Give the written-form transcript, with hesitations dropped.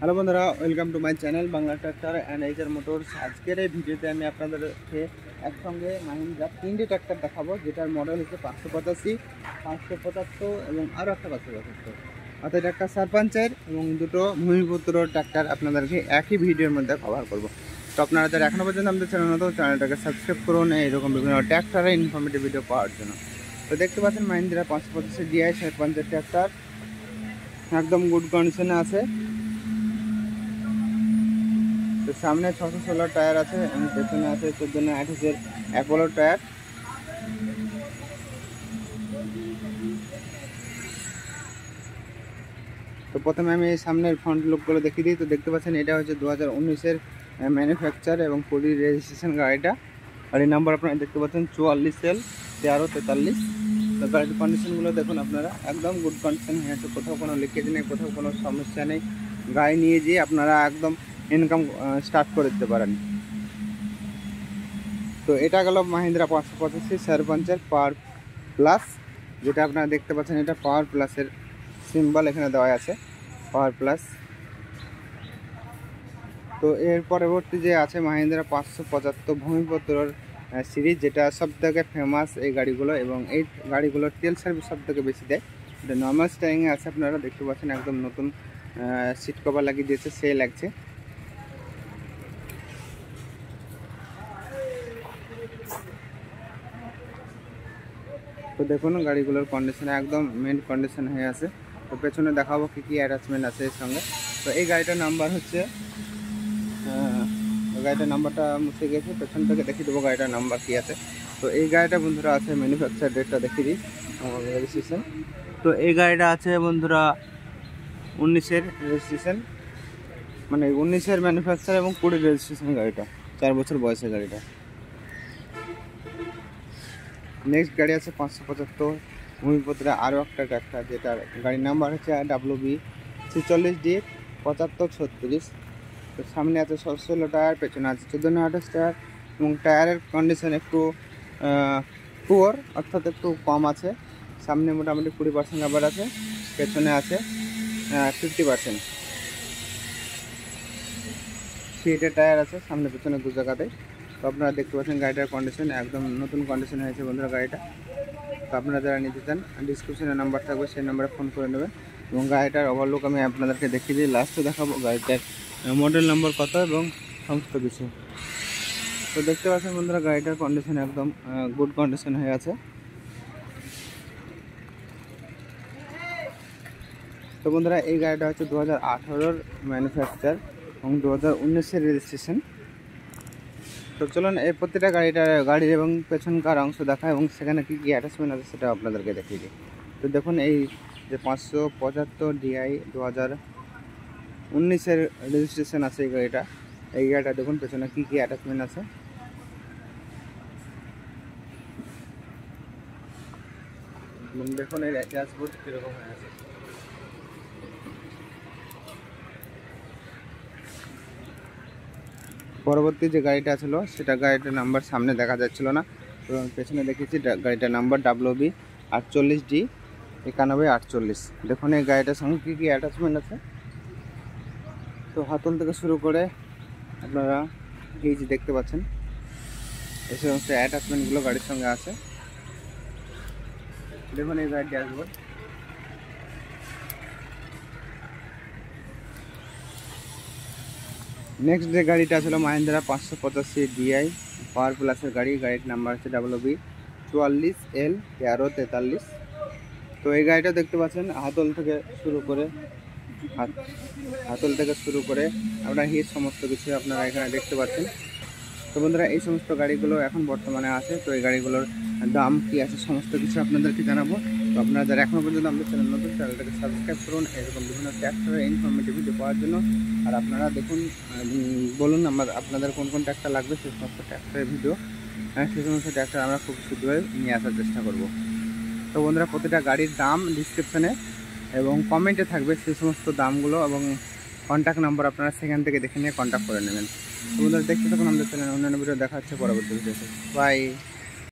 Hello বন্ধুরা, welcome to my channel Bangla tractor and HR motors. আজকের এই ভিডিওতে আমি আপনাদেরকে একসঙ্গে মাহিন্দ্রা 3টে ট্র্যাক্টর দেখাবো, যেটার মডেল হচ্ছে 585, 575 এবং আরও একটা 575। অর্থাৎ এটা একটা সারপাঞ্চের এবং দুটো ভূমিপুত্র ট্র্যাক্টর আপনাদেরকে একই ভিডিওর মধ্যে কভার করব। তো আপনারা যারা এখনও পর্যন্ত আমাদের চ্যানেল নতুন, চ্যানেলটাকে সাবস্ক্রাইব করুন এইরকম বিভিন্ন ট্র্যাক্টরের ইনফরমেটিভ ভিডিও পাওয়ার জন্য। তো দেখতে পাচ্ছেন মাহিন্দ্রা 585 DI সারপাঞ্চের ট্র্যাক্টর একদম গুড কন্ডিশনে আছে। তো সামনে 616 টায়ার আছে এবং পেছনে আছে 14/28 অ্যাপোলো টায়ার। তো প্রথমে আমি সামনের ফ্রন্ট লুকগুলো দেখিয়ে দিই। তো দেখতে পাচ্ছেন এটা হচ্ছে 2019-এর ম্যানুফ্যাকচার এবং 20 রেজিস্ট্রেশন গাড়িটা। গাড়ির নাম্বার আপনারা দেখতে পাচ্ছেন 44L1343। তো গাড়ির কন্ডিশনগুলো দেখুন আপনারা, একদম গুড কন্ডিশন হয়ে আছে, কোথাও কোনো লিকেজ নেই, কোথাও কোনো সমস্যা নেই। গাড়ি নিয়ে যেয়ে আপনারা একদম ইনকাম স্টার্ট করে দিতে পারেন। তো এটা গেল মাহিন্দ্রা 585 সারপাঞ্চের পাওয়ার প্লাস, যেটা আপনারা দেখতে পাচ্ছেন এটা পাওয়ার প্লাসের সিম্বল এখানে দেওয়া আছে, পাওয়ার প্লাস। তো এর পরবর্তী যে আছে মাহিন্দ্রা 575 ভূমিপুত্রর সিরিজ, যেটা সব থেকে ফেমাস এই গাড়িগুলো, এবং এই গাড়িগুলোর তেল সার্ভিস সব থেকে বেশি দেয়। এটা নর্মাল স্টারিংয়ে আছে, আপনারা দেখতে পাচ্ছেন একদম নতুন সিট কভার লাগিয়ে দিয়েছে, সে লাগছে। তো দেখুন গাড়িগুলোর কন্ডিশন একদম মেন কন্ডিশন হয়ে আছে। তো পেছনে দেখাবো কী কী অ্যাটাচমেন্ট আছে এর সঙ্গে। তো এই গাড়িটার নাম্বার হচ্ছে, গাড়িটার নাম্বারটা মুছে গেছে, পেছন থেকে দেখিয়ে দেবো গাড়িটার নাম্বার কী আছে। তো এই গাড়িটা বন্ধুরা আছে ম্যানুফ্যাকচার ডেটটা দেখিয়ে দিই, রেজিস্ট্রেশন। তো এই গাড়িটা আছে বন্ধুরা 19-এর রেজিস্ট্রেশন, মানে 19-এর ম্যানুফ্যাকচার এবং 20 রেজিস্ট্রেশন গাড়িটা, 4 বছর বয়সের গাড়িটা। নেক্সট গাড়ি আছে 575 ভূমিপুত্রের আরও একটা ট্র্যাক্টর, যেটার গাড়ির নাম্বার হচ্ছে WB46D7536। তো সামনে আছে 616 টায়ার, পেছনে আছে 14/28 টায়ার, এবং টায়ারের কন্ডিশন একটু পুয়ার, অর্থাৎ একটু কম আছে। সামনে মোটামুটি 20% রাবার আছে, পেছনে আছে 50%। সিটের টায়ার আছে সামনে পেছনে দু জায়গাতে। তো আপনারা দেখতে পাচ্ছেন গাড়িটার কন্ডিশন একদম নতুন কন্ডিশন হয়েছে বন্ধুরা গাড়িটা। তো আপনারা যারা নিতে চান ডিসক্রিপশনে নাম্বার থাকবে, সেই নাম্বারে ফোন করে নেবেন। এবং গাড়িটার ওভারলুক আমি আপনাদেরকে দেখিয়ে দিই, লাস্টে দেখাবো গাড়িটার মডেল নম্বর কত এবং সমস্ত কিছু। তো দেখতে পাচ্ছেন বন্ধুরা গাড়িটার কন্ডিশন একদম গুড কন্ডিশন হয়ে আছে। তো বন্ধুরা এই গাড়িটা হচ্ছে 2018-এর ম্যানুফ্যাকচার এবং 2019-এর রেজিস্ট্রেশন। তো চলুন এই প্রতিটা গাড়ির এবং পেছনকার অংশ দেখা এবং সেখানে কী কী অ্যাটাচমেন্ট আছে সেটা আপনাদেরকে দেখিয়ে দিই। তো দেখুন এই যে 575 DI 2019-এর রেজিস্ট্রেশন আছে এই গাড়িটা দেখুন পেছনে কী কী অ্যাটাচমেন্ট আছে। দেখুন এই ড্যাশবোর্ড কীরকম হয়ে আছে। পরবর্তী যে গাড়িটা ছিল সেটা গাড়িটার নাম্বার সামনে দেখা যাচ্ছিল না, এবং পেছনে দেখেছি গাড়িটার নাম্বার WB48D9148। দেখুন এই গাড়িটার সঙ্গে কী কী অ্যাটাচমেন্ট আছে। তো হাতল থেকে শুরু করে আপনারা এই যে দেখতে পাচ্ছেন এই সমস্ত অ্যাটাচমেন্টগুলো গাড়ির সঙ্গে আছে। দেখুন এই গাড়ির ড্যাশবোর্ড। নেক্সট যে গাড়িটা ছিল মাহিন্দ্রা 585 DI পাওয়ার প্লাসের গাড়ি, গাড়ির নাম্বার হচ্ছে WB44L1343। তো এই গাড়িটা দেখতে পাচ্ছেন হাতল থেকে শুরু করে আপনার হিট সমস্ত কিছু আপনারা এখানে দেখতে পাচ্ছেন। তো বন্ধুরা এই সমস্ত গাড়িগুলো এখন বর্তমানে আছে। তো এই গাড়িগুলোর দাম কী আছে সমস্ত কিছু আপনাদেরকে জানাবো। তো আপনারা যারা এখনও পর্যন্ত আমাদের চ্যানেল নতুন, চ্যানেলটাকে সাবস্ক্রাইব করুন এরকম বিভিন্ন ট্র্যাক্টরের ইনফরমেটিভ ভিডিও পাওয়ার জন্য। আর আপনারা দেখুন, বলুন আপনাদের কোন কোন ট্র্যাক্টর লাগবে, সেই সমস্ত ট্র্যাক্টরের ভিডিও, সেই সমস্ত ট্র্যাক্টর আমরা খুব শীঘ্রই নিয়ে আসার চেষ্টা করব। তো বন্ধুরা প্রতিটা গাড়ির দাম ডিসক্রিপশানে এবং কমেন্টে থাকবে, সেই সমস্ত দামগুলো এবং কন্ট্যাক্ট নাম্বার আপনারা সেখান থেকে দেখে নিয়ে কন্ট্যাক্ট করে নেবেন। তো বন্ধুরা দেখতে থাকুন আমাদের চ্যানেলে, অন্যান্য ভিডিও দেখা হচ্ছে পরবর্তী ভিডিওতে। বাই।